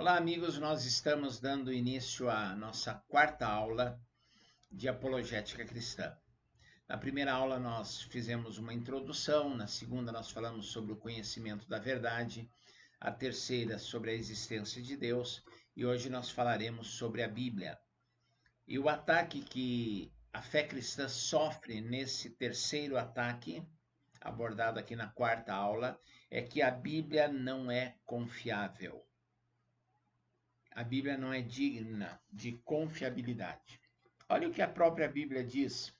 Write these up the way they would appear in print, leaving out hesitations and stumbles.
Olá, amigos. Nós estamos dando início à nossa quarta aula de apologética cristã. Na primeira aula nós fizemos uma introdução, na segunda nós falamos sobre o conhecimento da verdade, a terceira sobre a existência de Deus e hoje nós falaremos sobre a Bíblia. E o ataque que a fé cristã sofre nesse terceiro ataque, abordado aqui na quarta aula, é que a Bíblia não é confiável. A Bíblia não é digna de confiabilidade. Olha o que a própria Bíblia diz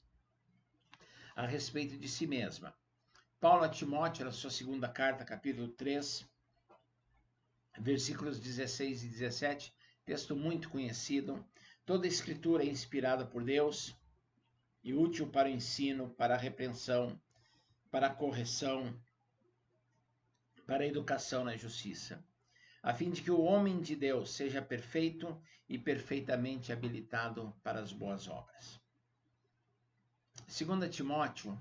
a respeito de si mesma. Paulo a Timóteo, na sua segunda carta, capítulo 3, versículos 16 e 17, texto muito conhecido. Toda a escritura é inspirada por Deus e útil para o ensino, para a repreensão, para a correção, para a educação na justiça, a fim de que o homem de Deus seja perfeito e perfeitamente habilitado para as boas obras. 2 Timóteo,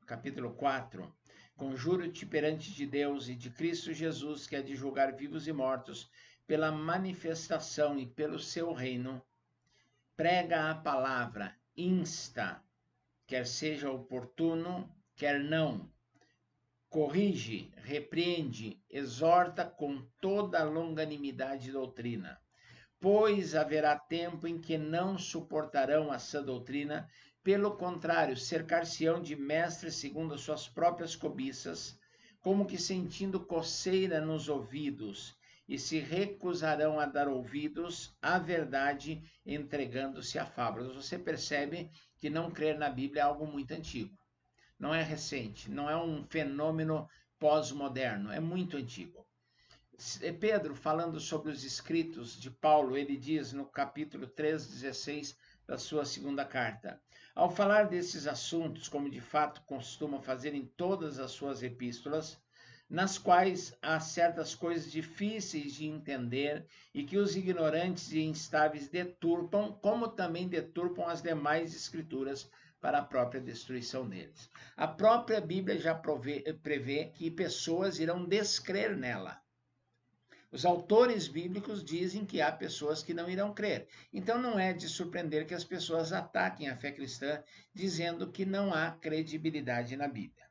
capítulo 4, conjuro-te perante de Deus e de Cristo Jesus, que é de julgar vivos e mortos, pela manifestação e pelo seu reino, prega a palavra, insta, quer seja oportuno, quer não, corrige, repreende, exorta com toda a longanimidade e doutrina. Pois haverá tempo em que não suportarão a sã doutrina, pelo contrário, cercar-se-ão de mestres segundo as suas próprias cobiças, como que sentindo coceira nos ouvidos, e se recusarão a dar ouvidos à verdade, entregando-se a fábulas. Você percebe que não crer na Bíblia é algo muito antigo. Não é recente, não é um fenômeno pós-moderno, é muito antigo. Pedro, falando sobre os escritos de Paulo, ele diz no capítulo 3:16 da sua segunda carta: ao falar desses assuntos, como de fato costuma fazer em todas as suas epístolas, nas quais há certas coisas difíceis de entender e que os ignorantes e instáveis deturpam, como também deturpam as demais escrituras para a própria destruição deles. A própria Bíblia já prevê que pessoas irão descrer nela. Os autores bíblicos dizem que há pessoas que não irão crer. Então não é de surpreender que as pessoas ataquem a fé cristã dizendo que não há credibilidade na Bíblia.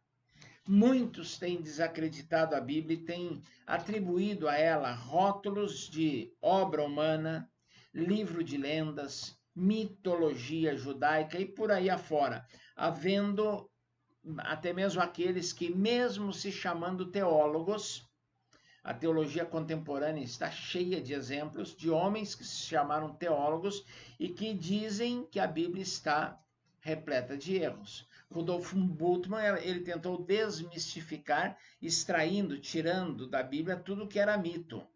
Muitos têm desacreditado a Bíblia e têm atribuído a ela rótulos de obra humana, livro de lendas, mitologia judaica e por aí afora, havendo até mesmo aqueles que, mesmo se chamando teólogos, a teologia contemporânea está cheia de exemplos de homens que se chamaram teólogos e que dizem que a Bíblia está repleta de erros. Rudolf Bultmann, ele tentou desmistificar, tirando da Bíblia tudo que era mito.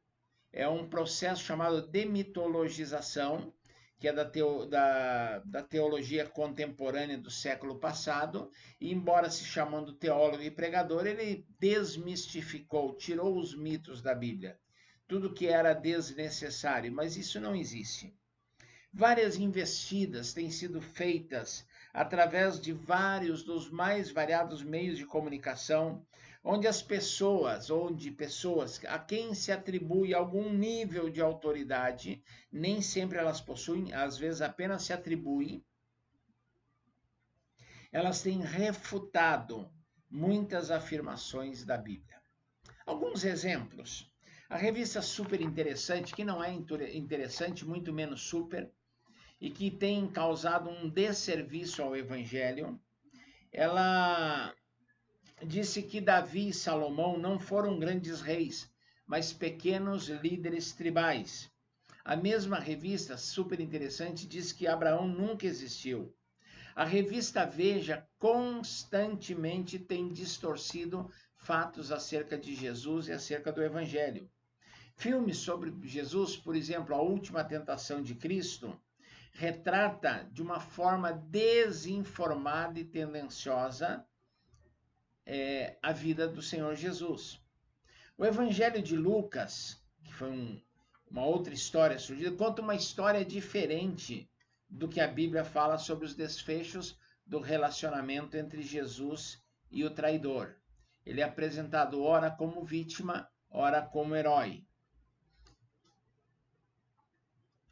É um processo chamado demitologização, que é da teologia contemporânea do século passado, e embora se chamando teólogo e pregador, ele desmistificou, tirou os mitos da Bíblia, tudo que era desnecessário, mas isso não existe. Várias investidas têm sido feitas através de vários dos mais variados meios de comunicação, onde pessoas a quem se atribui algum nível de autoridade, nem sempre elas possuem, às vezes apenas se atribui, elas têm refutado muitas afirmações da Bíblia. Alguns exemplos. A revista Super Interessante, que não é interessante, muito menos super, e que tem causado um desserviço ao Evangelho, ela disse que Davi e Salomão não foram grandes reis, mas pequenos líderes tribais. A mesma revista, super interessante, diz que Abraão nunca existiu. A revista Veja constantemente tem distorcido fatos acerca de Jesus e acerca do Evangelho. Filmes sobre Jesus, por exemplo, A Última Tentação de Cristo, retrata de uma forma desinformada e tendenciosa a vida do Senhor Jesus. O Evangelho de Lucas, que foi uma outra história surgida, conta uma história diferente do que a Bíblia fala sobre os desfechos do relacionamento entre Jesus e o traidor. Ele é apresentado ora como vítima, ora como herói.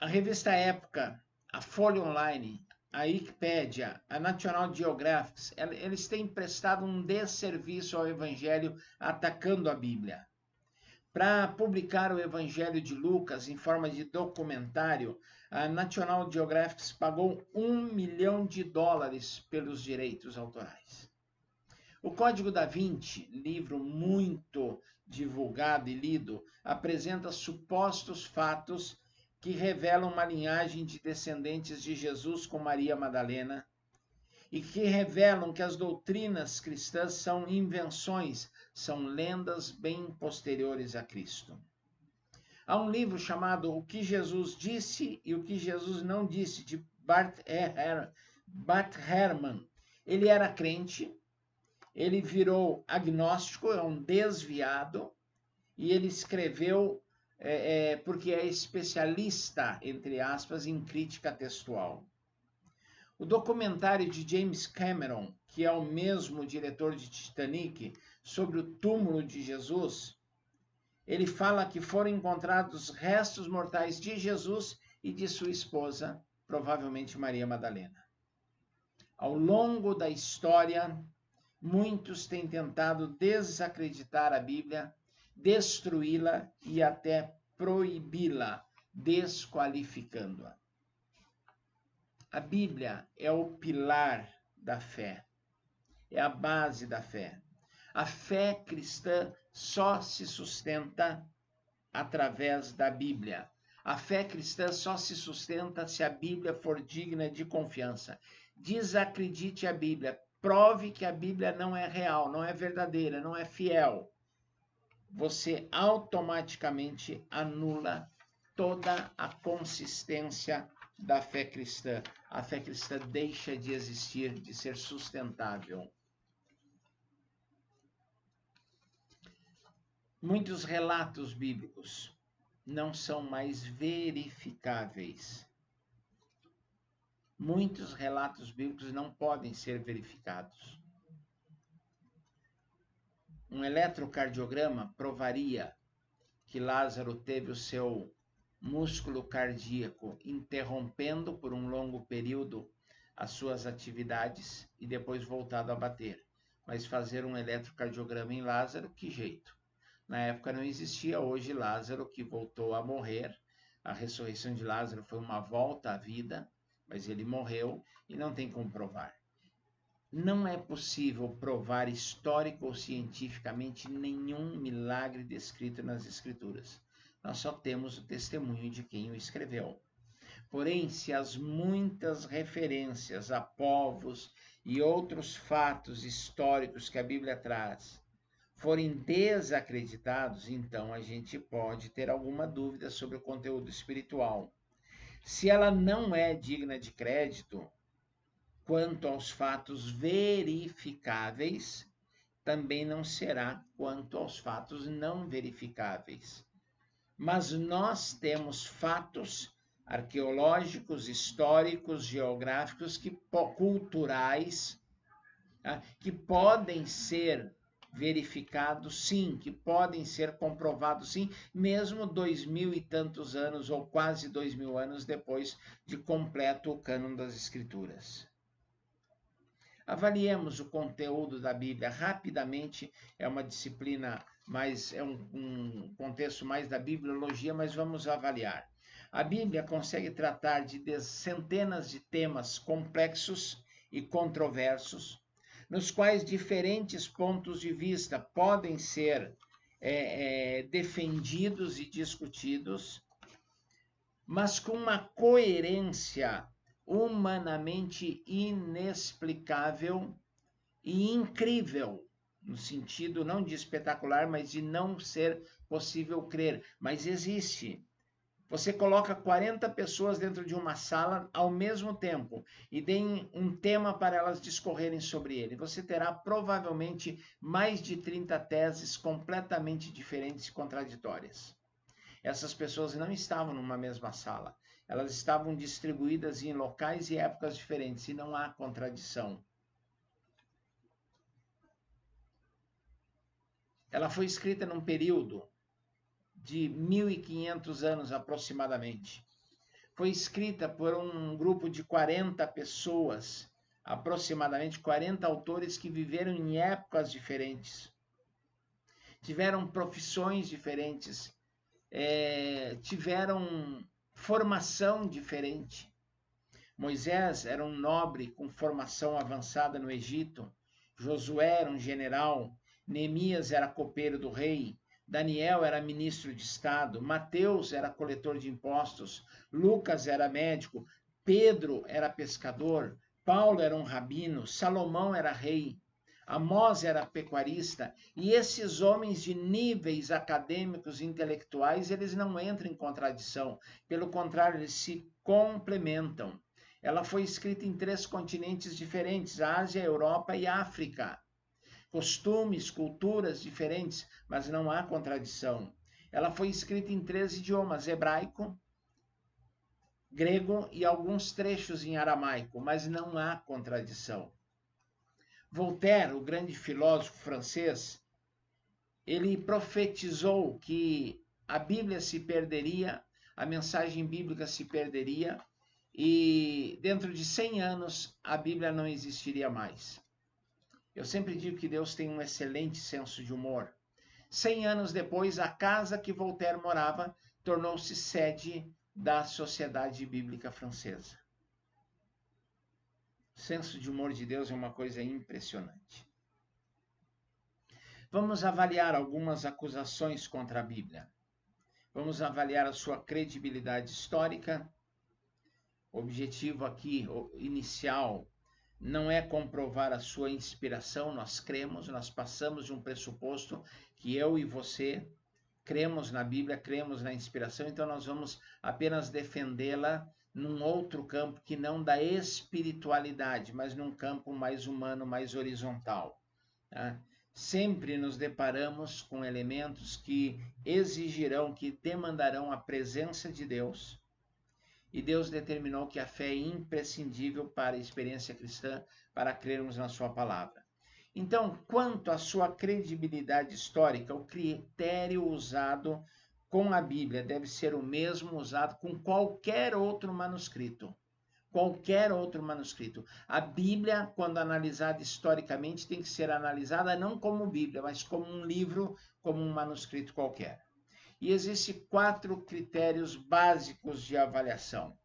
A revista Época, a Folha Online, a Wikipédia, a National Geographic, eles têm prestado um desserviço ao Evangelho atacando a Bíblia. Para publicar o Evangelho de Lucas em forma de documentário, a National Geographic pagou $1 milhão pelos direitos autorais. O Código da Vinci, livro muito divulgado e lido, apresenta supostos fatos que revelam uma linhagem de descendentes de Jesus com Maria Madalena e que revelam que as doutrinas cristãs são invenções, são lendas bem posteriores a Cristo. Há um livro chamado O que Jesus Disse e o que Jesus Não Disse, de Bart Ehrman. Ele era crente, ele virou agnóstico, é um desviado, e ele escreveu porque é especialista, entre aspas, em crítica textual. O documentário de James Cameron, que é o mesmo diretor de Titanic, sobre o túmulo de Jesus, ele fala que foram encontrados restos mortais de Jesus e de sua esposa, provavelmente Maria Madalena. Ao longo da história, muitos têm tentado desacreditar a Bíblia, destruí-la e até proibi-la, desqualificando-a. A Bíblia é o pilar da fé, é a base da fé. A fé cristã só se sustenta através da Bíblia. A fé cristã só se sustenta se a Bíblia for digna de confiança. Desacredite a Bíblia, prove que a Bíblia não é real, não é verdadeira, não é fiel. Você automaticamente anula toda a consistência da fé cristã. A fé cristã deixa de existir, de ser sustentável. Muitos relatos bíblicos não são mais verificáveis. Muitos relatos bíblicos não podem ser verificados. Um eletrocardiograma provaria que Lázaro teve o seu músculo cardíaco interrompendo por um longo período as suas atividades e depois voltado a bater. Mas fazer um eletrocardiograma em Lázaro, que jeito? Na época não existia, hoje Lázaro, que voltou a morrer, a ressurreição de Lázaro foi uma volta à vida, mas ele morreu e não tem como provar. Não é possível provar histórico ou cientificamente nenhum milagre descrito nas Escrituras. Nós só temos o testemunho de quem o escreveu. Porém, se as muitas referências a povos e outros fatos históricos que a Bíblia traz forem desacreditados, então a gente pode ter alguma dúvida sobre o conteúdo espiritual. Se ela não é digna de crédito, quanto aos fatos verificáveis, também não será quanto aos fatos não verificáveis. Mas nós temos fatos arqueológicos, históricos, geográficos, culturais, que podem ser verificados, sim, que podem ser comprovados, sim, mesmo 2000 e tantos anos, ou quase 2000 anos depois de completo o cânon das Escrituras. Avaliemos o conteúdo da Bíblia rapidamente, é uma disciplina mais, é um contexto mais da bibliologia, mas vamos avaliar. A Bíblia consegue tratar de centenas de temas complexos e controversos, nos quais diferentes pontos de vista podem ser defendidos e discutidos, mas com uma coerência humanamente inexplicável e incrível, no sentido não de espetacular, mas de não ser possível crer, mas existe. Você coloca 40 pessoas dentro de uma sala ao mesmo tempo e deem um tema para elas discorrerem sobre ele. Você terá provavelmente mais de 30 teses completamente diferentes e contraditórias. Essas pessoas não estavam numa mesma sala. Elas estavam distribuídas em locais e épocas diferentes e não há contradição. Ela foi escrita num período de 1500 anos aproximadamente. foi escrita por um grupo de 40 pessoas, aproximadamente 40 autores que viveram em épocas diferentes, tiveram profissões diferentes, tiveram formação diferente. Moisés era um nobre com formação avançada no Egito, Josué era um general, Neemias era copeiro do rei, Daniel era ministro de Estado, Mateus era coletor de impostos, Lucas era médico, Pedro era pescador, Paulo era um rabino, Salomão era rei, Amós era pecuarista, e esses homens de níveis acadêmicos e intelectuais, eles não entram em contradição, pelo contrário, eles se complementam. Ela foi escrita em 3 continentes diferentes, Ásia, Europa e África. Costumes, culturas diferentes, mas não há contradição. Ela foi escrita em 3 idiomas, hebraico, grego e alguns trechos em aramaico, mas não há contradição. Voltaire, o grande filósofo francês, ele profetizou que a Bíblia se perderia, a mensagem bíblica se perderia, e dentro de 100 anos a Bíblia não existiria mais. Eu sempre digo que Deus tem um excelente senso de humor. 100 anos depois, a casa que Voltaire morava tornou-se sede da Sociedade Bíblica Francesa. O senso de humor de Deus é uma coisa impressionante. Vamos avaliar algumas acusações contra a Bíblia. Vamos avaliar a sua credibilidade histórica. O objetivo aqui, inicial, não é comprovar a sua inspiração, nós cremos, nós passamos de um pressuposto que eu e você cremos na Bíblia, cremos na inspiração, então nós vamos apenas defendê-la num outro campo que não da espiritualidade, mas num campo mais humano, mais horizontal. Tá? Sempre nos deparamos com elementos que exigirão, que demandarão a presença de Deus, e Deus determinou que a fé é imprescindível para a experiência cristã, para crermos na sua palavra. Então, quanto à sua credibilidade histórica, o critério usado com a Bíblia deve ser o mesmo usado com qualquer outro manuscrito. Qualquer outro manuscrito. A Bíblia, quando analisada historicamente, tem que ser analisada não como Bíblia, mas como um livro, como um manuscrito qualquer. E existem 4 critérios básicos de avaliação.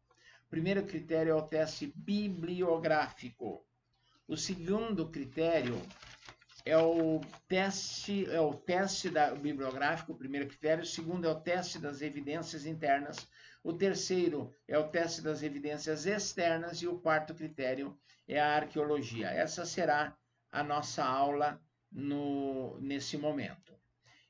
O primeiro critério é o teste bibliográfico. O segundo critério é o teste bibliográfico, o primeiro critério. O segundo é o teste das evidências internas. O terceiro é o teste das evidências externas. E o quarto critério é a arqueologia. Essa será a nossa aula nesse momento.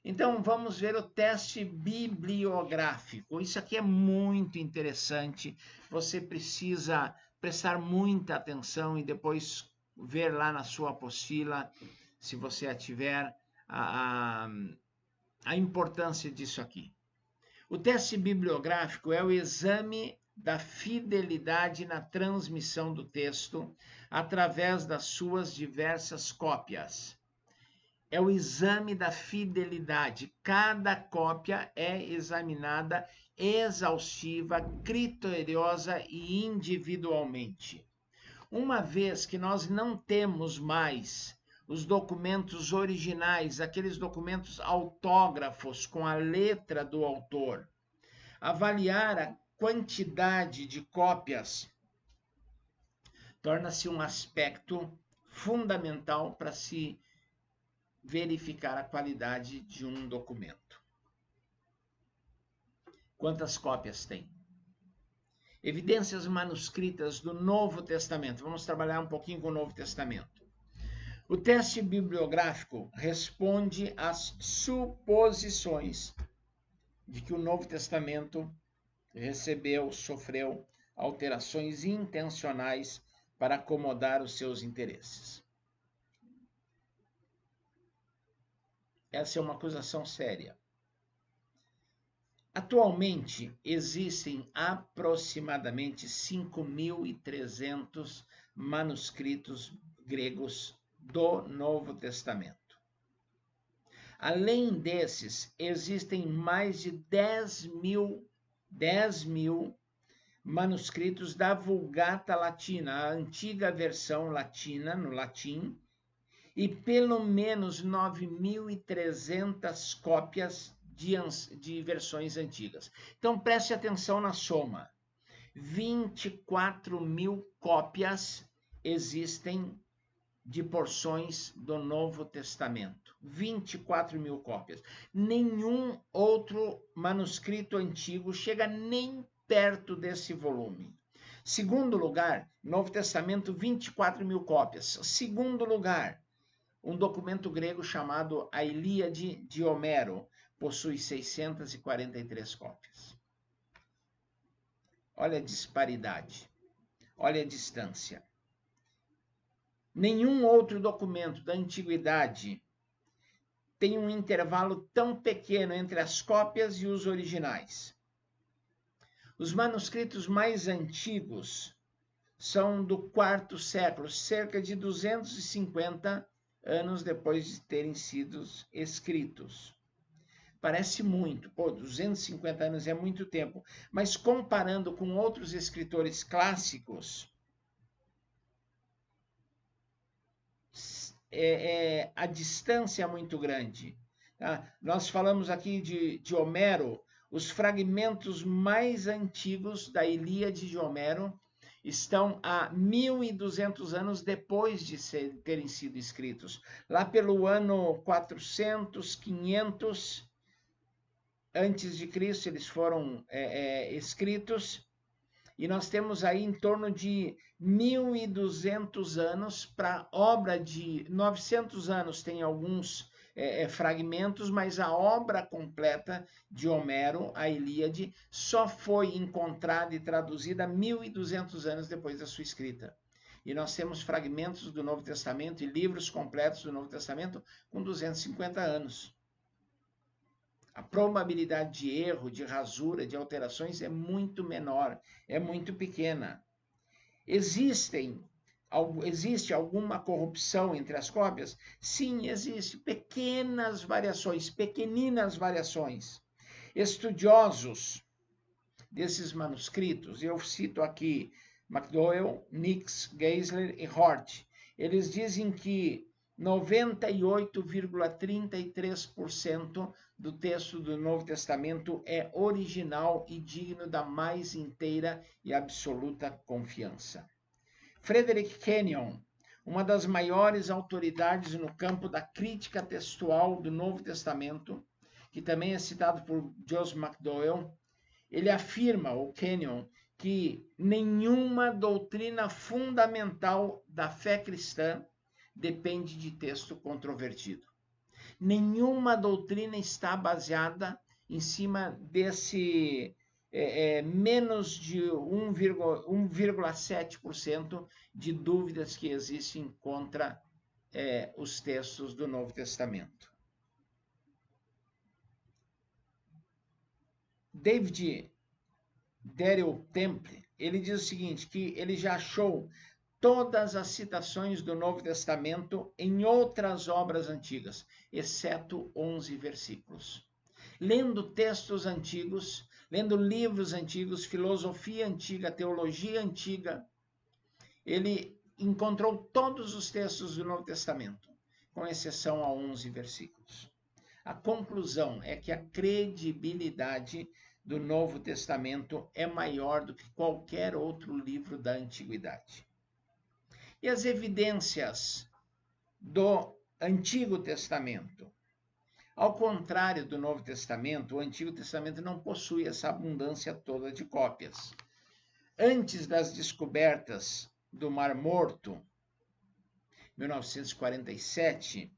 Então, vamos ver o teste bibliográfico. Isso aqui é muito interessante. Você precisa prestar muita atenção e depois ver lá na sua apostila, se você a tiver, a importância disso aqui. O teste bibliográfico é o exame da fidelidade na transmissão do texto através das suas diversas cópias. É o exame da fidelidade. Cada cópia é examinada exaustiva, criteriosa e individualmente. Uma vez que nós não temos mais os documentos originais, aqueles documentos autógrafos com a letra do autor, avaliar a quantidade de cópias torna-se um aspecto fundamental para se verificar a qualidade de um documento. Quantas cópias tem? Evidências manuscritas do Novo Testamento. Vamos trabalhar um pouquinho com o Novo Testamento. O teste bibliográfico responde às suposições de que o Novo Testamento sofreu alterações intencionais para acomodar os seus interesses. Essa é uma acusação séria. Atualmente, existem aproximadamente 5.300 manuscritos gregos do Novo Testamento. Além desses, existem mais de 10 mil manuscritos da Vulgata Latina, a antiga versão latina, no latim, e pelo menos 9.300 cópias de versões antigas. Então, preste atenção na soma. 24.000 cópias existem de porções do Novo Testamento. 24.000 cópias. Nenhum outro manuscrito antigo chega nem perto desse volume. Segundo lugar, Novo Testamento, 24.000 cópias. Segundo lugar, um documento grego chamado A Ilíade de Homero possui 643 cópias. Olha a disparidade, olha a distância. Nenhum outro documento da antiguidade tem um intervalo tão pequeno entre as cópias e os originais. Os manuscritos mais antigos são do quarto século, cerca de 250 anos depois de terem sido escritos. Parece muito, 250 anos é muito tempo, mas comparando com outros escritores clássicos, a distância é muito grande. Tá? Nós falamos aqui de Homero, os fragmentos mais antigos da Ilíade de Homero estão a 1.200 anos depois de terem sido escritos. Lá pelo ano 400, 500 antes de Cristo, eles foram escritos, e nós temos aí em torno de 1.200 anos para obra de 900 anos, tem alguns fragmentos, mas a obra completa de Homero, a Ilíade, só foi encontrada e traduzida 1.200 anos depois da sua escrita. E nós temos fragmentos do Novo Testamento e livros completos do Novo Testamento com 250 anos. A probabilidade de erro, de rasura, de alterações é muito menor, é muito pequena. Existe alguma corrupção entre as cópias? Sim, existe. Pequenas variações, pequeninas variações. Estudiosos desses manuscritos, eu cito aqui McDowell, Nix, Geisler e Hort, eles dizem que 98,33% do texto do Novo Testamento é original e digno da mais inteira e absoluta confiança. Frederick Kenyon, uma das maiores autoridades no campo da crítica textual do Novo Testamento, que também é citado por Joseph McDowell, ele afirma, o Kenyon, que nenhuma doutrina fundamental da fé cristã depende de texto controvertido. Nenhuma doutrina está baseada em cima desse menos de 1,7% de dúvidas que existem contra os textos do Novo Testamento. David Daryl Temple, ele diz o seguinte, que ele já achou todas as citações do Novo Testamento em outras obras antigas, exceto 11 versículos. Lendo textos antigos, lendo livros antigos, filosofia antiga, teologia antiga, ele encontrou todos os textos do Novo Testamento, com exceção a 11 versículos. A conclusão é que a credibilidade do Novo Testamento é maior do que qualquer outro livro da Antiguidade. E as evidências do Antigo Testamento? Ao contrário do Novo Testamento, o Antigo Testamento não possui essa abundância toda de cópias. Antes das descobertas do Mar Morto, 1947,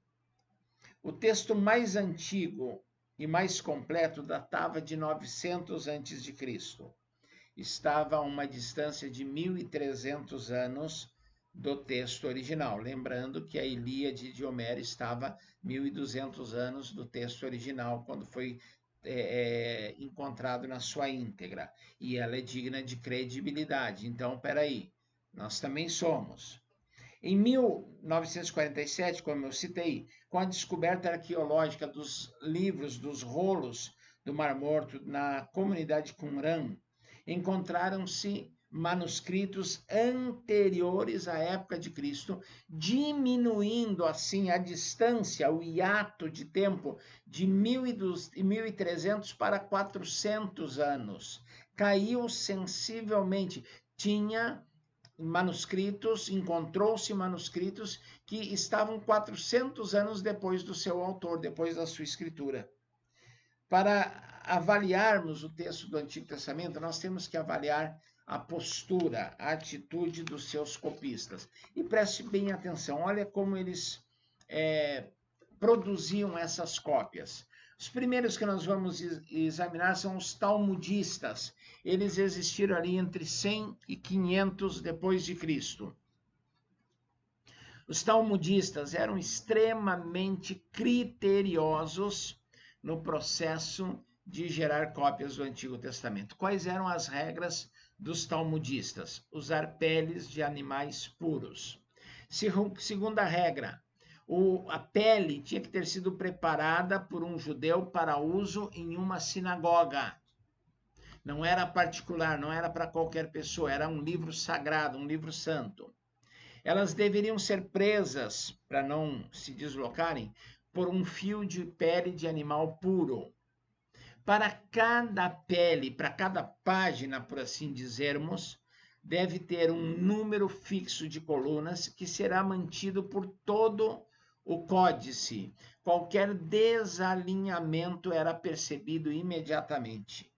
o texto mais antigo e mais completo datava de 900 a.C. Estava a uma distância de 1.300 anos do texto original. Lembrando que a Ilíade de Homero estava 1.200 anos do texto original, quando foi encontrado na sua íntegra. E ela é digna de credibilidade. Então, peraí, nós também somos. Em 1947, como eu citei, com a descoberta arqueológica dos livros, dos rolos do Mar Morto na comunidade Qumran, encontraram-se manuscritos anteriores à época de Cristo, diminuindo assim a distância, o hiato de tempo de 1.300 para 400 anos. Caiu sensivelmente. Tinha manuscritos, encontrou-se manuscritos que estavam 400 anos depois do seu autor, depois da sua escritura. Para avaliarmos o texto do Antigo Testamento, nós temos que avaliar a postura, a atitude dos seus copistas. E preste bem atenção, olha como eles produziam essas cópias. Os primeiros que nós vamos examinar são os talmudistas. Eles existiram ali entre 100 e 500 depois de Cristo. Os talmudistas eram extremamente criteriosos no processo de gerar cópias do Antigo Testamento. Quais eram as regras dos talmudistas? Usar peles de animais puros. Segunda regra, a pele tinha que ter sido preparada por um judeu para uso em uma sinagoga. Não era particular, não era para qualquer pessoa, era um livro sagrado, um livro santo. Elas deveriam ser presas, para não se deslocarem, por um fio de pele de animal puro. Para cada pele, para cada página, por assim dizermos, deve ter um número fixo de colunas que será mantido por todo o códice. Qualquer desalinhamento era percebido imediatamente.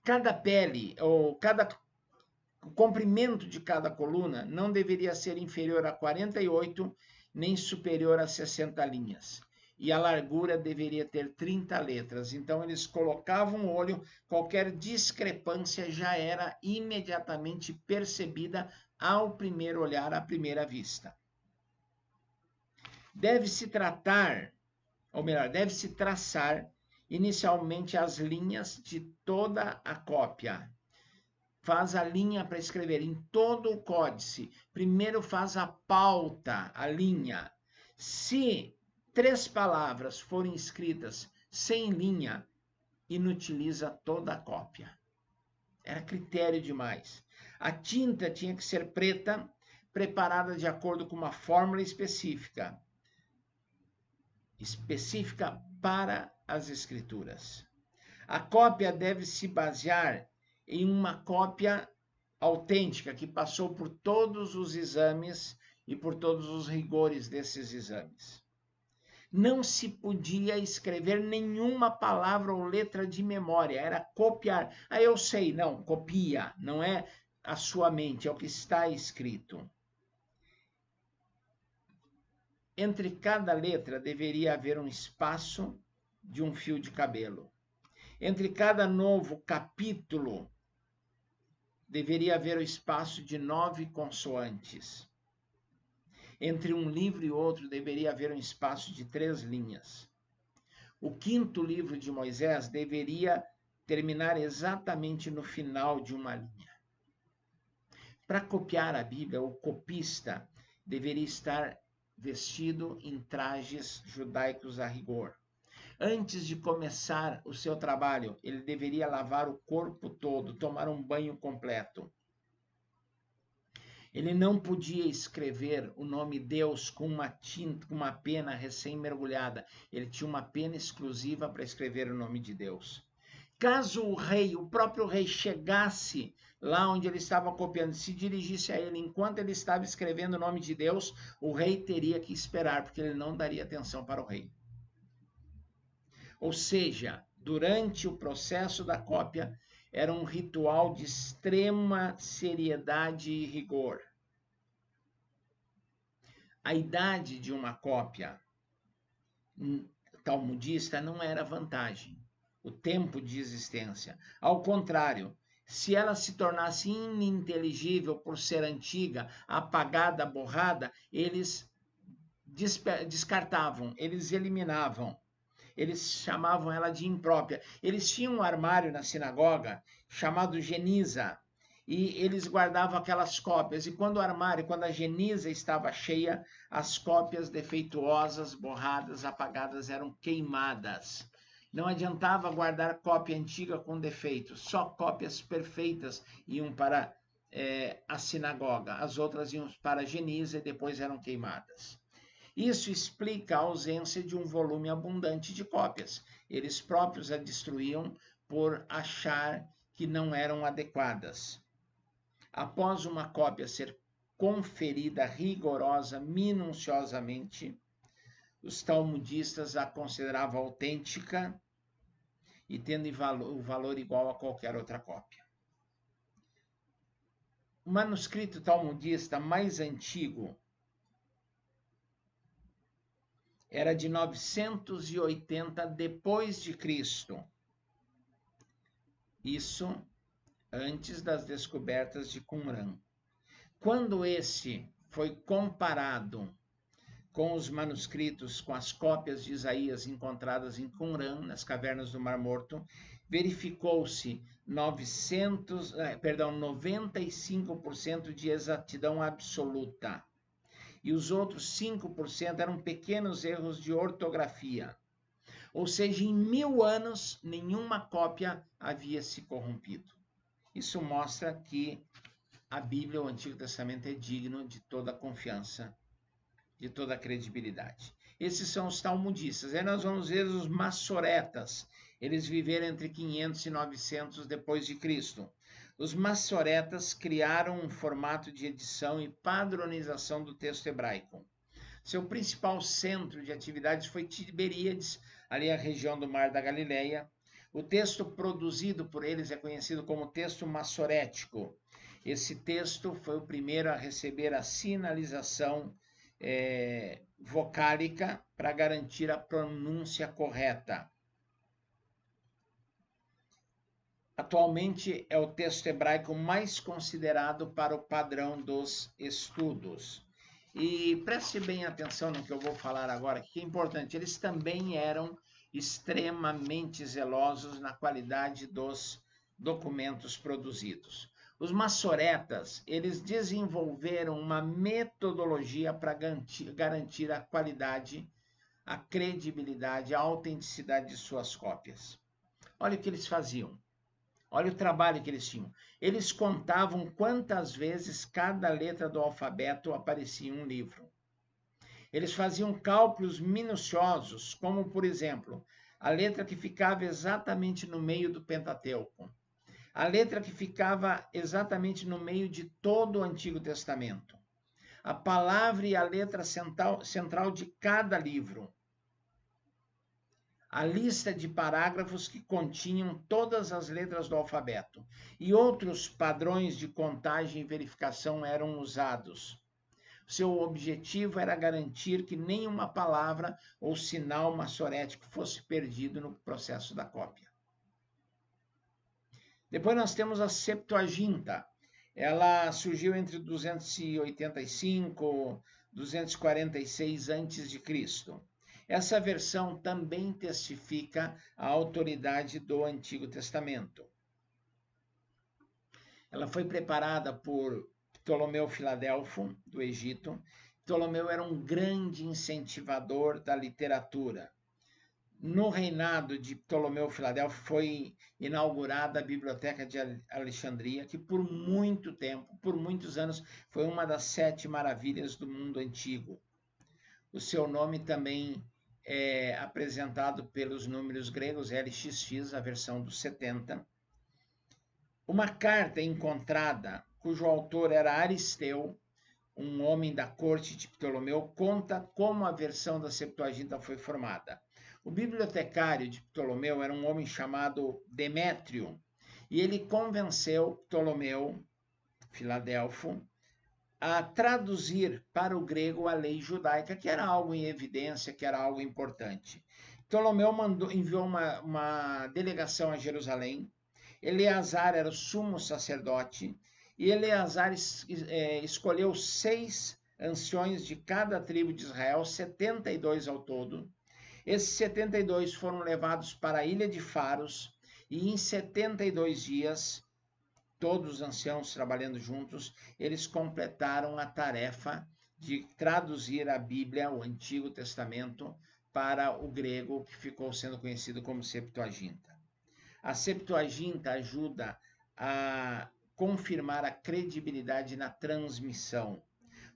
Cada pele, ou o comprimento de cada coluna não deveria ser inferior a 48, nem superior a 60 linhas. E a largura deveria ter 30 letras. Então, eles colocavam o olho, qualquer discrepância já era imediatamente percebida ao primeiro olhar, à primeira vista. Deve-se tratar, ou melhor, deve-se traçar inicialmente as linhas de toda a cópia. Faz a linha para escrever em todo o códice. Primeiro faz a pauta, a linha. Se 3 palavras forem escritas sem linha, inutiliza toda a cópia. Era critério demais. A tinta tinha que ser preta, preparada de acordo com uma fórmula específica para as escrituras. A cópia deve se basear em uma cópia autêntica que passou por todos os exames e por todos os rigores desses exames. Não se podia escrever nenhuma palavra ou letra de memória, era copiar. Eu sei, não, copia, não é a sua mente, é o que está escrito. Entre cada letra deveria haver um espaço de um fio de cabelo. Entre cada novo capítulo deveria haver o espaço de 9 consoantes. Entre um livro e outro deveria haver um espaço de 3 linhas. O 5º livro de Moisés deveria terminar exatamente no final de uma linha. Para copiar a Bíblia, o copista deveria estar vestido em trajes judaicos a rigor. Antes de começar o seu trabalho, ele deveria lavar o corpo todo, tomar um banho completo. Ele não podia escrever o nome Deus com uma tinta, com uma pena recém-mergulhada. Ele tinha uma pena exclusiva para escrever o nome de Deus. Caso o próprio rei, chegasse lá onde ele estava copiando, se dirigisse a ele enquanto ele estava escrevendo o nome de Deus, o rei teria que esperar, porque ele não daria atenção para o rei. Ou seja, durante o processo da cópia, era um ritual de extrema seriedade e rigor. A idade de uma cópia talmudista não era vantagem, o tempo de existência. Ao contrário, se ela se tornasse ininteligível por ser antiga, apagada, borrada, eles descartavam, eles eliminavam. Eles chamavam ela de imprópria. Eles tinham um armário na sinagoga chamado geniza, e eles guardavam aquelas cópias. E quando a geniza estava cheia, as cópias defeituosas, borradas, apagadas eram queimadas. Não adiantava guardar cópia antiga com defeitos, só cópias perfeitas iam para a sinagoga, as outras iam para a geniza e depois eram queimadas. Isso explica a ausência de um volume abundante de cópias. Eles próprios a destruíam por achar que não eram adequadas. Após uma cópia ser conferida rigorosa, minuciosamente, os talmudistas a consideravam autêntica e tendo o valor igual a qualquer outra cópia. O manuscrito talmudista mais antigo era de 980 depois de Cristo. Isso antes das descobertas de Qumran. Quando esse foi comparado com os manuscritos, com as cópias de Isaías encontradas em Qumran, nas cavernas do Mar Morto, verificou-se 95% de exatidão absoluta. E os outros 5% eram pequenos erros de ortografia. Ou seja, em 1000 anos, nenhuma cópia havia se corrompido. Isso mostra que a Bíblia, o Antigo Testamento, é digno de toda confiança, de toda credibilidade. Esses são os talmudistas. Aí nós vamos ver os massoretas. Eles viveram entre 500 e 900 depois de Cristo. Os massoretas criaram um formato de edição e padronização do texto hebraico. Seu principal centro de atividades foi Tiberíades, ali a região do Mar da Galileia. O texto produzido por eles é conhecido como texto massorético. Esse texto foi o primeiro a receber a sinalização vocálica para garantir a pronúncia correta. Atualmente é o texto hebraico mais considerado para o padrão dos estudos. E preste bem atenção no que eu vou falar agora, que é importante. Eles também eram extremamente zelosos na qualidade dos documentos produzidos. Os massoretas, eles desenvolveram uma metodologia para garantir a qualidade, a credibilidade, a autenticidade de suas cópias. Olha o que eles faziam. Olha o trabalho que eles tinham. Eles contavam quantas vezes cada letra do alfabeto aparecia em um livro. Eles faziam cálculos minuciosos, como, por exemplo, a letra que ficava exatamente no meio do Pentateuco, a letra que ficava exatamente no meio de todo o Antigo Testamento, a palavra e a letra central de cada livro, a lista de parágrafos que continham todas as letras do alfabeto e outros padrões de contagem e verificação eram usados. Seu objetivo era garantir que nenhuma palavra ou sinal massorético fosse perdido no processo da cópia. Depois nós temos a Septuaginta. Ela surgiu entre 285 e 246 a.C. Essa versão também testifica a autoridade do Antigo Testamento. Ela foi preparada por Ptolomeu Filadelfo, do Egito. Ptolomeu era um grande incentivador da literatura. No reinado de Ptolomeu Filadelfo foi inaugurada a Biblioteca de Alexandria, que por muito tempo, por muitos anos, foi uma das 7 maravilhas do mundo antigo. O seu nome também é apresentado pelos números gregos LXX, a versão dos 70. Uma carta encontrada, cujo autor era Aristeu, um homem da corte de Ptolomeu, conta como a versão da Septuaginta foi formada. O bibliotecário de Ptolomeu era um homem chamado Demétrio, e ele convenceu Ptolomeu, Filadelfo, a traduzir para o grego a lei judaica, que era algo em evidência, que era algo importante. Ptolomeu enviou uma delegação a Jerusalém. Eleazar era o sumo sacerdote, e Eleazar escolheu 6 anciões de cada tribo de Israel, 72 ao todo. Esses 72 foram levados para a ilha de Faros, e em 72 dias, todos os anciãos trabalhando juntos, eles completaram a tarefa de traduzir a Bíblia, o Antigo Testamento, para o grego, que ficou sendo conhecido como Septuaginta. A Septuaginta ajuda a confirmar a credibilidade na transmissão.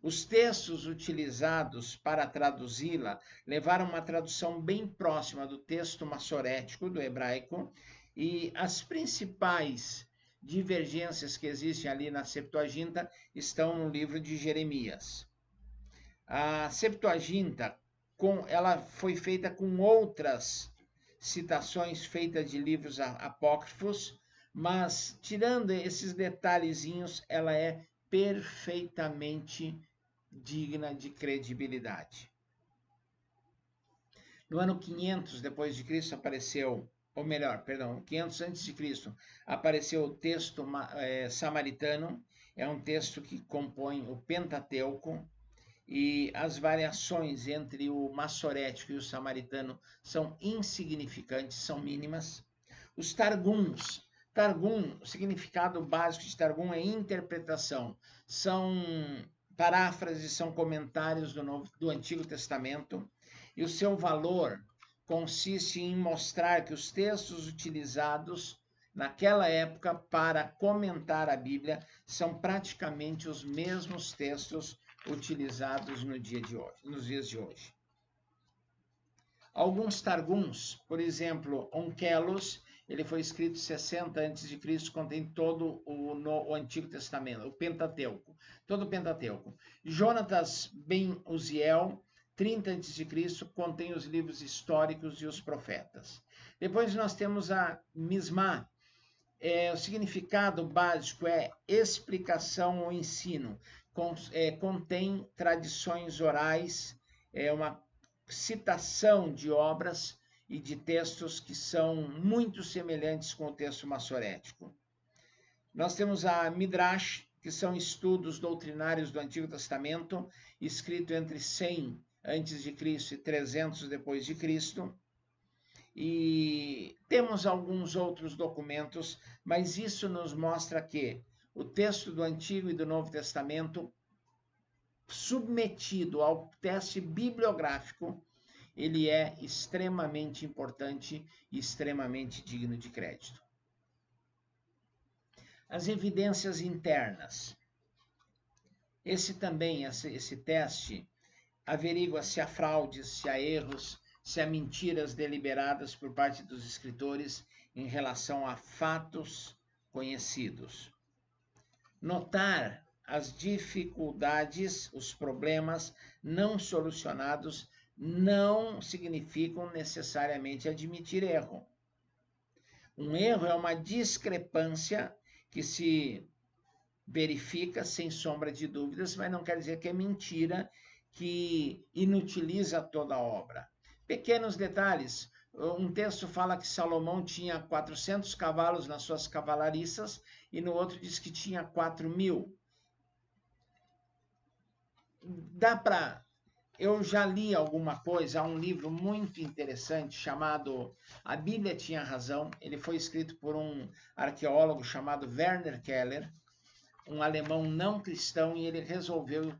Os textos utilizados para traduzi-la levaram uma tradução bem próxima do texto massorético, do hebraico, e as principais divergências que existem ali na Septuaginta estão no livro de Jeremias. A Septuaginta, ela foi feita com outras citações feitas de livros apócrifos, mas tirando esses detalhezinhos, ela é perfeitamente digna de credibilidade. No ano 500 depois de Cristo apareceu, ou melhor, perdão, 500 antes de Cristo, apareceu o texto samaritano. É um texto que compõe o Pentateuco, e as variações entre o massorético e o samaritano são insignificantes, são mínimas. Os Targums, o significado básico de Targum é interpretação, são paráfrases, são comentários do Antigo Testamento, e o seu valor consiste em mostrar que os textos utilizados naquela época para comentar a Bíblia são praticamente os mesmos textos utilizados nos dias de hoje. Alguns Targums, por exemplo, Onkelos, ele foi escrito 60 a.C., contém todo o Antigo Testamento, o Pentateuco, todo o Pentateuco. Jonatas ben Uziel, 30 a.C., contém os livros históricos e os profetas. Depois nós temos a Mismá. O significado básico é explicação ou ensino. Contém tradições orais, uma citação de obras e de textos que são muito semelhantes com o texto massorético. Nós temos a Midrash, que são estudos doutrinários do Antigo Testamento, escrito entre 100 a.C. e 300 depois de Cristo. E temos alguns outros documentos, mas isso nos mostra que o texto do Antigo e do Novo Testamento, submetido ao teste bibliográfico, ele é extremamente importante e extremamente digno de crédito. As evidências internas. Esse teste averigua se há fraudes, se há erros, se há mentiras deliberadas por parte dos escritores em relação a fatos conhecidos. Notar as dificuldades, os problemas não solucionados não significam necessariamente admitir erro. Um erro é uma discrepância que se verifica sem sombra de dúvidas, mas não quer dizer que é mentira, que inutiliza toda a obra. Pequenos detalhes. Um texto fala que Salomão tinha 400 cavalos nas suas cavalariças e no outro diz que tinha 4.000. Eu já li alguma coisa, há um livro muito interessante chamado A Bíblia Tinha Razão. Ele foi escrito por um arqueólogo chamado Werner Keller, um alemão não cristão, e ele resolveu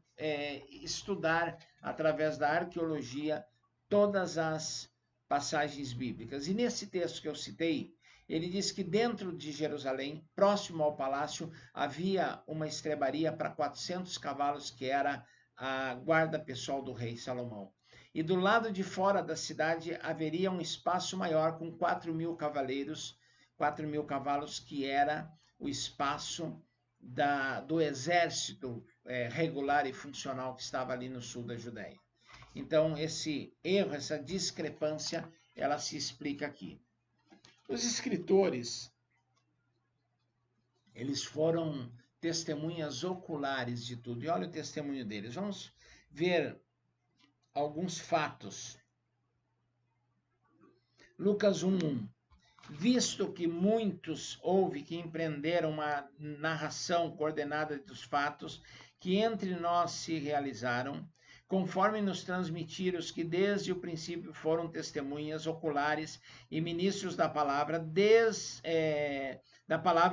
estudar, através da arqueologia, todas as passagens bíblicas. E nesse texto que eu citei, ele diz que dentro de Jerusalém, próximo ao palácio, havia uma estrebaria para 400 cavalos, que era a guarda pessoal do rei Salomão. E do lado de fora da cidade haveria um espaço maior com 4.000 cavaleiros, 4.000 cavalos, que era o espaço do exército regular e funcional que estava ali no sul da Judéia. Então, esse erro, essa discrepância, ela se explica aqui. Os escritores, eles foram testemunhas oculares de tudo. E olha o testemunho deles. Vamos ver alguns fatos. Lucas 1:1. Visto que muitos houve que empreenderam uma narração coordenada dos fatos que entre nós se realizaram, conforme nos transmitiram os que desde o princípio foram testemunhas oculares e ministros da palavra,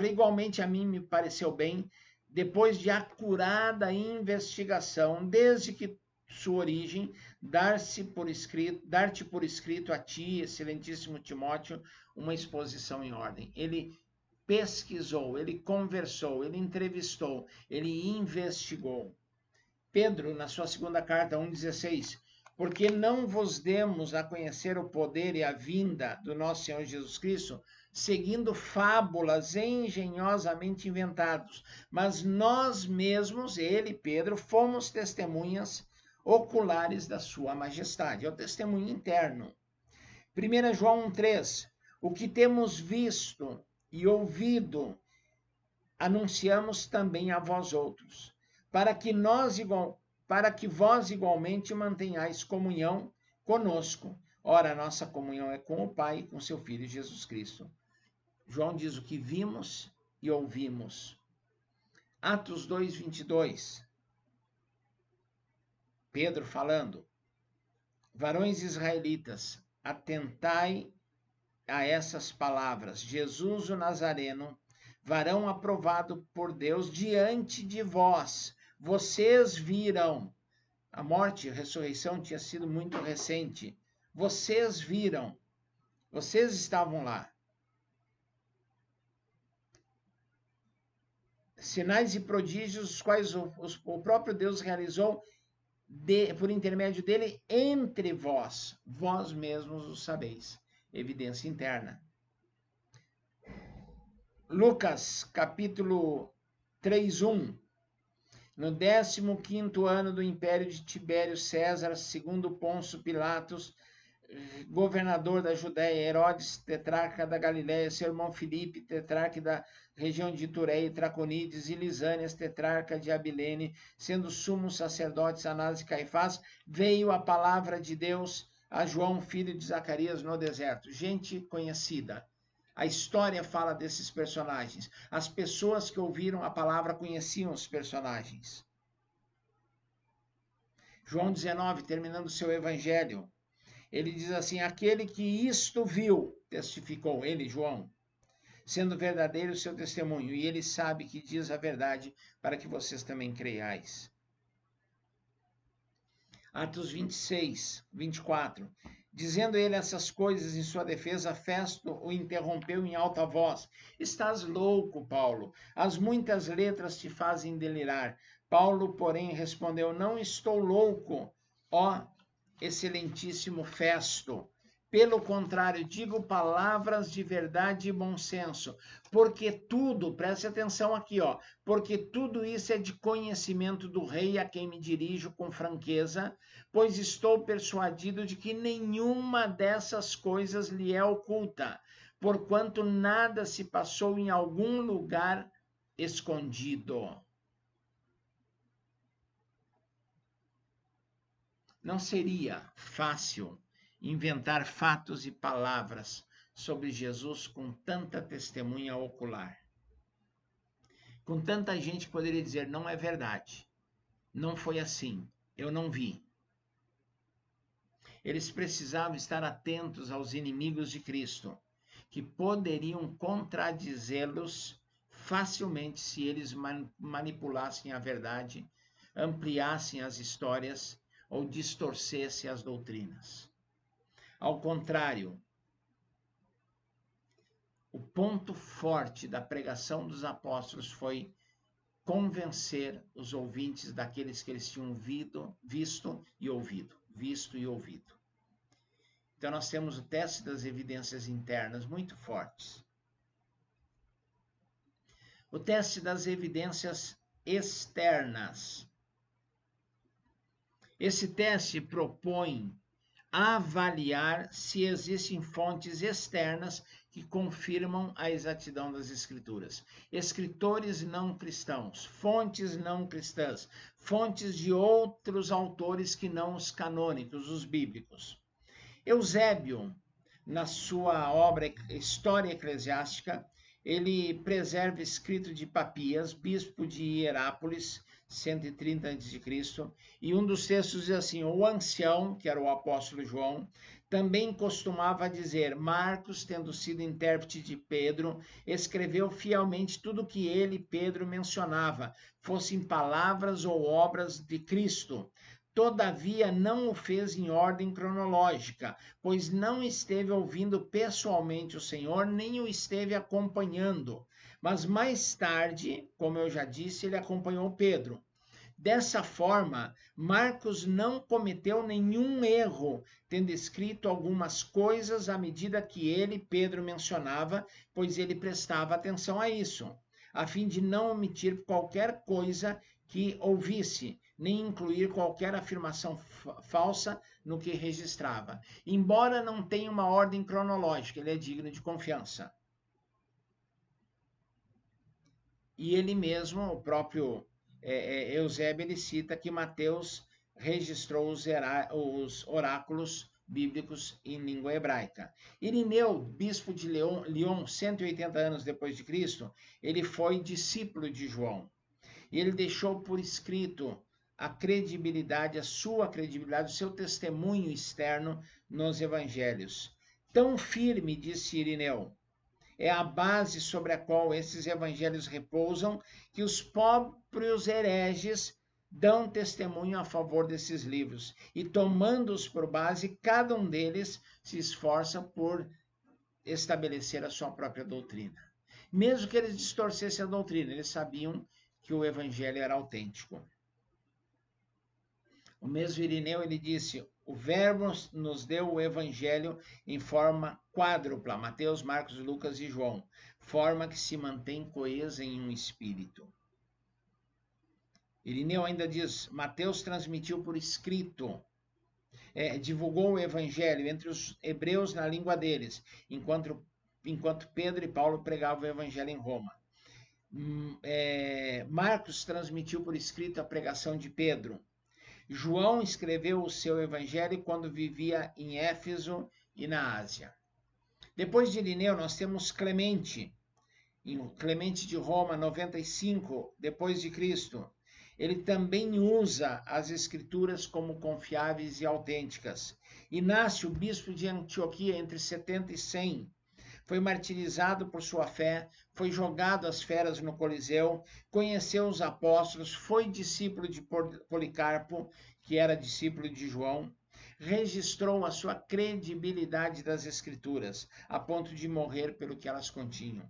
igualmente a mim me pareceu bem, depois de acurada investigação, desde que sua origem, dar-te por escrito a ti, excelentíssimo Timóteo, uma exposição em ordem. Ele pesquisou, ele conversou, ele entrevistou, ele investigou. Pedro, na sua segunda carta, 1,16, porque não vos demos a conhecer o poder e a vinda do nosso Senhor Jesus Cristo, seguindo fábulas engenhosamente inventados, mas nós mesmos, ele, Pedro, fomos testemunhas oculares da sua majestade. É o testemunho interno. 1 João 1,3, o que temos visto e ouvido, anunciamos também a vós outros, para que vós igualmente mantenhais comunhão conosco. Ora, a nossa comunhão é com o Pai e com seu Filho Jesus Cristo. João diz o que vimos e ouvimos. Atos 2,22. Pedro falando: varões israelitas, atentai a essas palavras. Jesus o Nazareno, varão aprovado por Deus diante de vós. Vocês viram. A morte e a ressurreição tinha sido muito recente. Vocês viram. Vocês estavam lá. Sinais e prodígios, os quais o próprio Deus realizou por intermédio dele entre vós. Vós mesmos o sabeis. Evidência interna. Lucas, capítulo 3:1. No 15º ano do império de Tibério César, segundo Pôncio Pilatos, governador da Judéia, Herodes, tetrarca da Galiléia, seu irmão Filipe, tetrarca da região de Itureia e Traconides, e Lisânias, tetrarca de Abilene, sendo sumos sacerdotes Anás e Caifás, veio a palavra de Deus a João, filho de Zacarias, no deserto. Gente conhecida. A história fala desses personagens. As pessoas que ouviram a palavra conheciam os personagens. João 19, terminando seu evangelho, ele diz assim: aquele que isto viu, testificou, ele, João, sendo verdadeiro o seu testemunho, e ele sabe que diz a verdade, para que vocês também creiais. Atos 26, 24. Dizendo ele essas coisas em sua defesa, Festo o interrompeu em alta voz. Estás louco, Paulo. As muitas letras te fazem delirar. Paulo, porém, respondeu: não estou louco, ó excelentíssimo Festo. Pelo contrário, digo palavras de verdade e bom senso, porque tudo, preste atenção aqui, ó, porque tudo isso é de conhecimento do rei a quem me dirijo com franqueza, pois estou persuadido de que nenhuma dessas coisas lhe é oculta, porquanto nada se passou em algum lugar escondido. Não seria fácil inventar fatos e palavras sobre Jesus com tanta testemunha ocular. Com tanta gente poderia dizer: não é verdade, não foi assim, eu não vi. Eles precisavam estar atentos aos inimigos de Cristo, que poderiam contradizê-los facilmente se eles manipulassem a verdade, ampliassem as histórias ou distorcessem as doutrinas. Ao contrário, o ponto forte da pregação dos apóstolos foi convencer os ouvintes daqueles que eles tinham visto e ouvido. Então nós temos o teste das evidências internas muito fortes. O teste das evidências externas. Esse teste propõe avaliar se existem fontes externas que confirmam a exatidão das escrituras. Escritores não cristãos, fontes não cristãs, fontes de outros autores que não os canônicos, os bíblicos. Eusébio, na sua obra História Eclesiástica, ele preserva escrito de Papias, bispo de Hierápolis, 130 a.C., e um dos textos diz assim: o ancião, que era o apóstolo João, também costumava dizer: Marcos, tendo sido intérprete de Pedro, escreveu fielmente tudo o que ele, Pedro, mencionava, fossem palavras ou obras de Cristo. Todavia não o fez em ordem cronológica, pois não esteve ouvindo pessoalmente o Senhor, nem o esteve acompanhando. Mas mais tarde, como eu já disse, ele acompanhou Pedro. Dessa forma, Marcos não cometeu nenhum erro, tendo escrito algumas coisas à medida que ele, Pedro, mencionava, pois ele prestava atenção a isso, a fim de não omitir qualquer coisa que ouvisse, nem incluir qualquer afirmação falsa no que registrava. Embora não tenha uma ordem cronológica, ele é digno de confiança. E ele mesmo, o próprio Eusébio, ele cita que Mateus registrou os oráculos bíblicos em língua hebraica. Irineu, bispo de Lyon, 180 anos depois de Cristo, ele foi discípulo de João. E ele deixou por escrito a credibilidade, a sua credibilidade, o seu testemunho externo nos evangelhos. Tão firme, disse Irineu, é a base sobre a qual esses evangelhos repousam, que os próprios hereges dão testemunho a favor desses livros. E tomando-os por base, cada um deles se esforça por estabelecer a sua própria doutrina. Mesmo que eles distorcessem a doutrina, eles sabiam que o evangelho era autêntico. O mesmo Irineu, ele disse, o Verbo nos deu o evangelho em forma quádrupla, Mateus, Marcos, Lucas e João, forma que se mantém coesa em um espírito. Irineu ainda diz, Mateus transmitiu por escrito, divulgou o evangelho entre os hebreus na língua deles, enquanto Pedro e Paulo pregavam o evangelho em Roma. Marcos transmitiu por escrito a pregação de Pedro. João escreveu o seu evangelho quando vivia em Éfeso e na Ásia. Depois de Irineu, nós temos Clemente, Clemente de Roma, 95 depois de Cristo. Ele também usa as escrituras como confiáveis e autênticas. Inácio, bispo de Antioquia, entre 70 e 100, foi martirizado por sua fé, foi jogado às feras no Coliseu, conheceu os apóstolos, foi discípulo de Policarpo, que era discípulo de João, registrou a sua credibilidade das Escrituras, a ponto de morrer pelo que elas continham.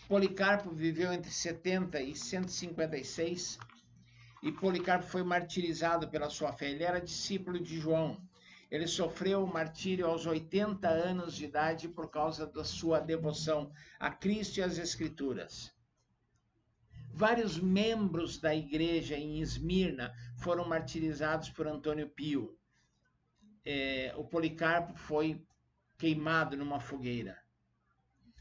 Policarpo viveu entre 70 e 156, e Policarpo foi martirizado pela sua fé. Ele era discípulo de João. Ele sofreu o martírio aos 80 anos de idade por causa da sua devoção a Cristo e às Escrituras. Vários membros da igreja em Esmirna foram martirizados por Antônio Pio. O Policarpo foi queimado numa fogueira,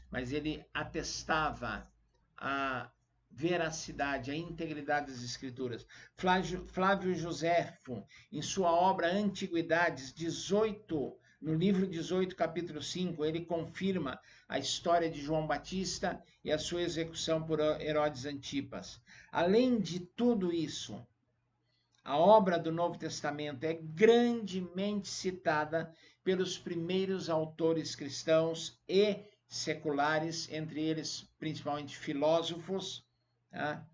mas ele atestava a veracidade, a integridade das Escrituras. Flávio Joséfo, em sua obra Antiguidades 18, no livro 18, capítulo 5, ele confirma a história de João Batista e a sua execução por Herodes Antipas. Além de tudo isso, a obra do Novo Testamento é grandemente citada pelos primeiros autores cristãos e seculares, entre eles principalmente filósofos, tá?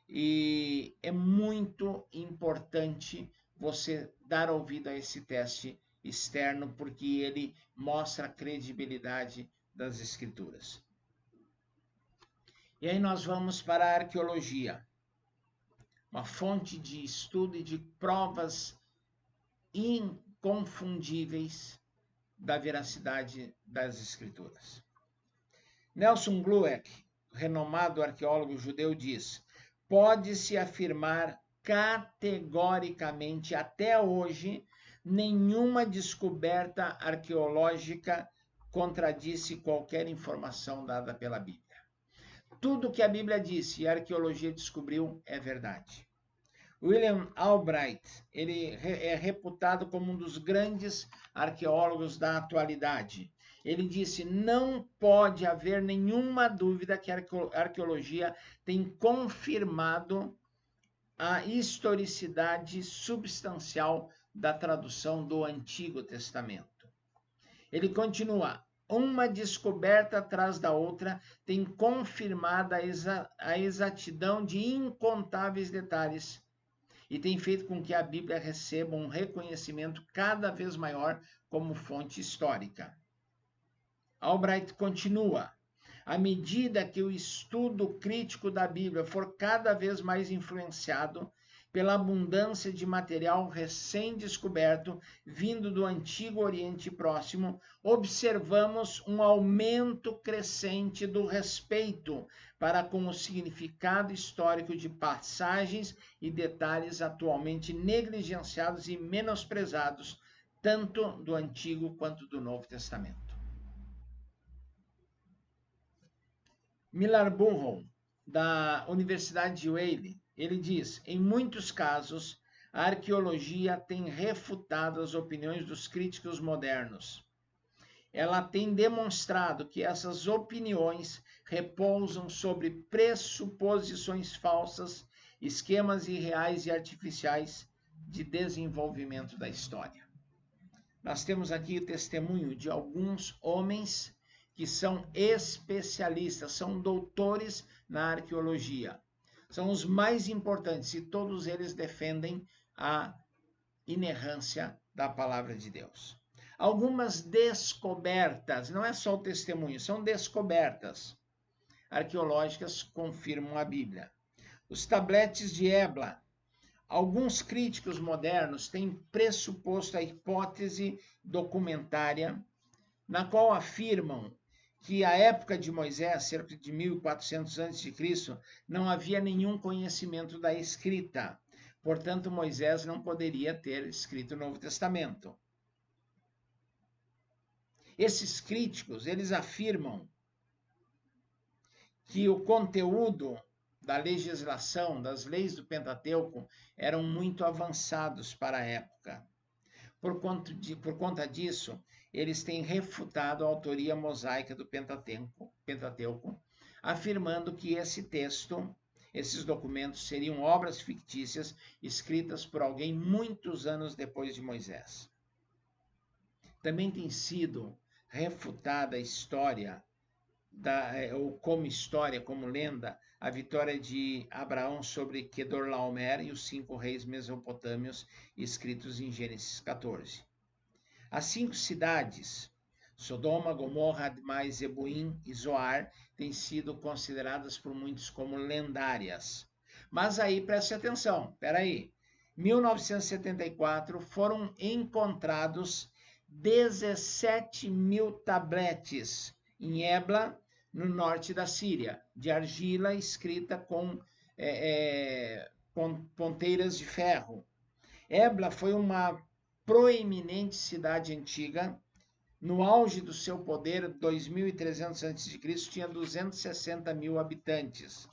E é muito importante você dar ouvido a esse teste externo, porque ele mostra a credibilidade das Escrituras. E aí nós vamos para a arqueologia, uma fonte de estudo e de provas inconfundíveis da veracidade das Escrituras. Nelson Glueck, renomado arqueólogo judeu, diz: pode-se afirmar categoricamente até hoje nenhuma descoberta arqueológica contradisse qualquer informação dada pela Bíblia. Tudo que a Bíblia disse e a arqueologia descobriu é verdade. William Albright, ele é reputado como um dos grandes arqueólogos da atualidade. Ele disse, não pode haver nenhuma dúvida que a arqueologia tem confirmado a historicidade substancial da tradução do Antigo Testamento. Ele continua, uma descoberta atrás da outra tem confirmado a exatidão de incontáveis detalhes. e tem feito com que a Bíblia receba um reconhecimento cada vez maior como fonte histórica. Albright continua: à medida que o estudo crítico da Bíblia for cada vez mais influenciado pela abundância de material recém-descoberto vindo do Antigo Oriente Próximo, observamos um aumento crescente do respeito para com o significado histórico de passagens e detalhes atualmente negligenciados e menosprezados, tanto do Antigo quanto do Novo Testamento. Millard Burrow, da Universidade de Yale, ele diz: em muitos casos, a arqueologia tem refutado as opiniões dos críticos modernos. Ela tem demonstrado que essas opiniões repousam sobre pressuposições falsas, esquemas irreais e artificiais de desenvolvimento da história. Nós temos aqui o testemunho de alguns homens que são especialistas, são doutores na arqueologia. São os mais importantes e todos eles defendem a inerrância da palavra de Deus. Algumas descobertas, não é só o testemunho, são descobertas arqueológicas confirmam a Bíblia. Os tabletes de Ebla. Alguns críticos modernos têm pressuposto a hipótese documentária, na qual afirmam que à época de Moisés, cerca de 1400 a.C., não havia nenhum conhecimento da escrita. Portanto, Moisés não poderia ter escrito o Novo Testamento. Esses críticos, eles afirmam que o conteúdo da legislação, das leis do Pentateuco, eram muito avançados para a época. Por conta disso, eles têm refutado a autoria mosaica do Pentateuco, afirmando que esse texto, esses documentos seriam obras fictícias escritas por alguém muitos anos depois de Moisés. Também tem sido refutada a história, ou como história, como lenda, a vitória de Abraão sobre Quedorlaomer e os 5 reis mesopotâmios escritos em Gênesis 14. As 5 cidades, Sodoma, Gomorra, Admá, Zeboim e Zoar, têm sido consideradas por muitos como lendárias. Mas aí, preste atenção, em 1974 foram encontrados 17.000 tabletes em Ebla, no norte da Síria, de argila escrita com ponteiras de ferro. Ebla foi uma proeminente cidade antiga. No auge do seu poder, 2300 a.C., tinha 260.000 habitantes.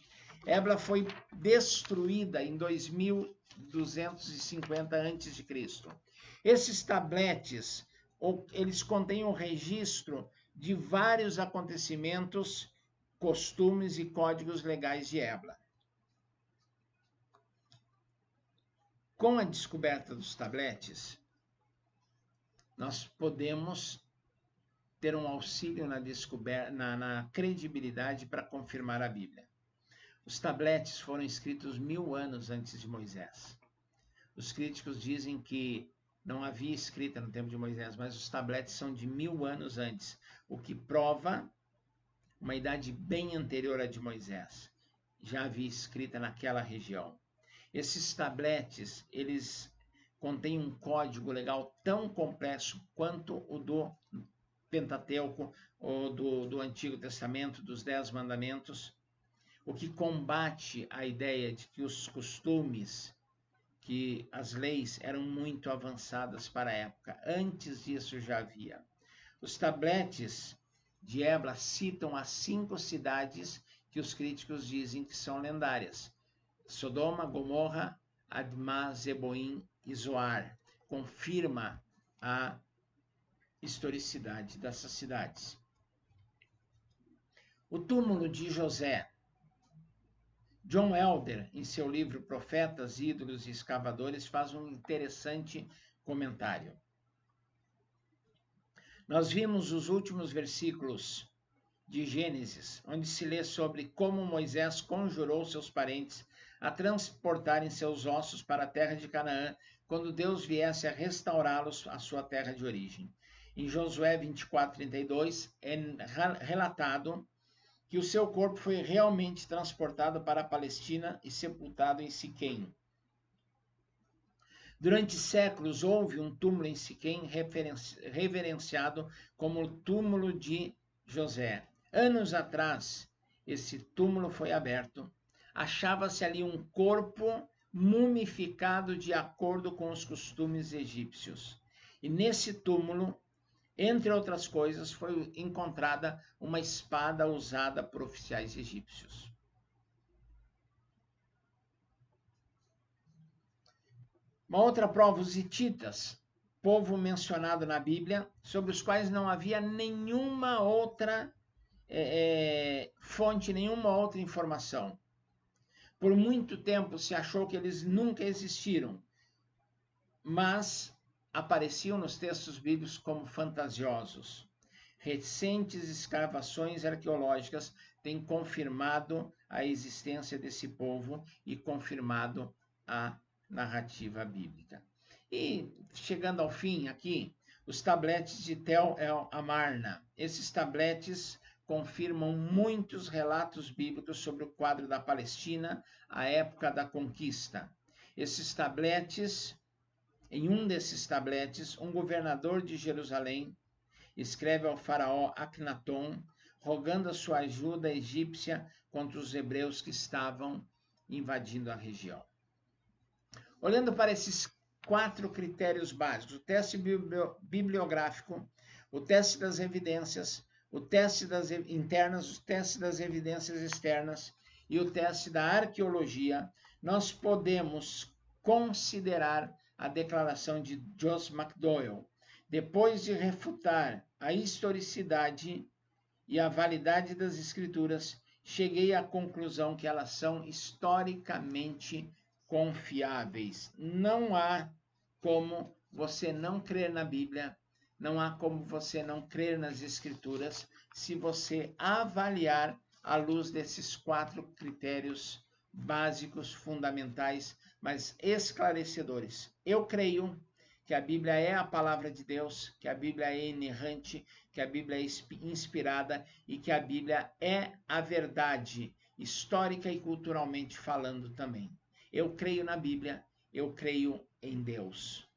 Ebla foi destruída em 2250 a.C. Esses tabletes, eles contêm um registro de vários acontecimentos, costumes e códigos legais de Ebla. Com a descoberta dos tabletes, nós podemos ter um auxílio na credibilidade para confirmar a Bíblia. Os tabletes foram escritos 1000 anos antes de Moisés. Os críticos dizem que não havia escrita no tempo de Moisés, mas os tabletes são de 1000 anos antes, o que prova uma idade bem anterior à de Moisés. Já havia escrita naquela região. Esses tabletes, eles contêm um código legal tão complexo quanto o do Pentateuco, ou do Antigo Testamento, dos 10 Mandamentos, o que combate a ideia de que os costumes, que as leis eram muito avançadas para a época. Antes disso já havia. Os tabletes de Ebla citam as 5 cidades que os críticos dizem que são lendárias: Sodoma, Gomorra, Admá, Zeboim e Zoar. Confirma a historicidade dessas cidades. O túmulo de José. John Elder, em seu livro Profetas, Ídolos e Escavadores, faz um interessante comentário. Nós vimos os últimos versículos de Gênesis, onde se lê sobre como Moisés conjurou seus parentes a transportarem seus ossos para a terra de Canaã, quando Deus viesse a restaurá-los à sua terra de origem. Em Josué 24:32 é relatado que o seu corpo foi realmente transportado para a Palestina e sepultado em Siquém. Durante séculos houve um túmulo em Siquém reverenciado como o túmulo de José. Anos atrás, esse túmulo foi aberto. Achava-se ali um corpo mumificado de acordo com os costumes egípcios. E nesse túmulo, entre outras coisas, foi encontrada uma espada usada por oficiais egípcios. Uma outra prova, os hititas, povo mencionado na Bíblia, sobre os quais não havia nenhuma outra fonte, nenhuma outra informação. Por muito tempo se achou que eles nunca existiram, mas apareciam nos textos bíblicos como fantasiosos. Recentes escavações arqueológicas têm confirmado a existência desse povo e confirmado a narrativa bíblica. E chegando ao fim aqui, os tabletes de Tel El Amarna. Esses tabletes confirmam muitos relatos bíblicos sobre o quadro da Palestina, à época da conquista. Esses tabletes, em um desses tabletes, um governador de Jerusalém escreve ao faraó Akhenaton, rogando a sua ajuda egípcia contra os hebreus que estavam invadindo a região. Olhando para esses 4 critérios básicos, o teste bibliográfico, o teste das evidências, o teste das internas, o teste das evidências externas e o teste da arqueologia, nós podemos considerar a declaração de Joss McDowell. Depois de refutar a historicidade e a validade das escrituras, cheguei à conclusão que elas são historicamente confiáveis. Não há como você não crer na Bíblia, não há como você não crer nas Escrituras, se você avaliar à luz desses 4 critérios básicos, fundamentais, mas esclarecedores. Eu creio que a Bíblia é a palavra de Deus, que a Bíblia é inerrante, que a Bíblia é inspirada e que a Bíblia é a verdade, histórica e culturalmente falando também. Eu creio na Bíblia, eu creio em Deus.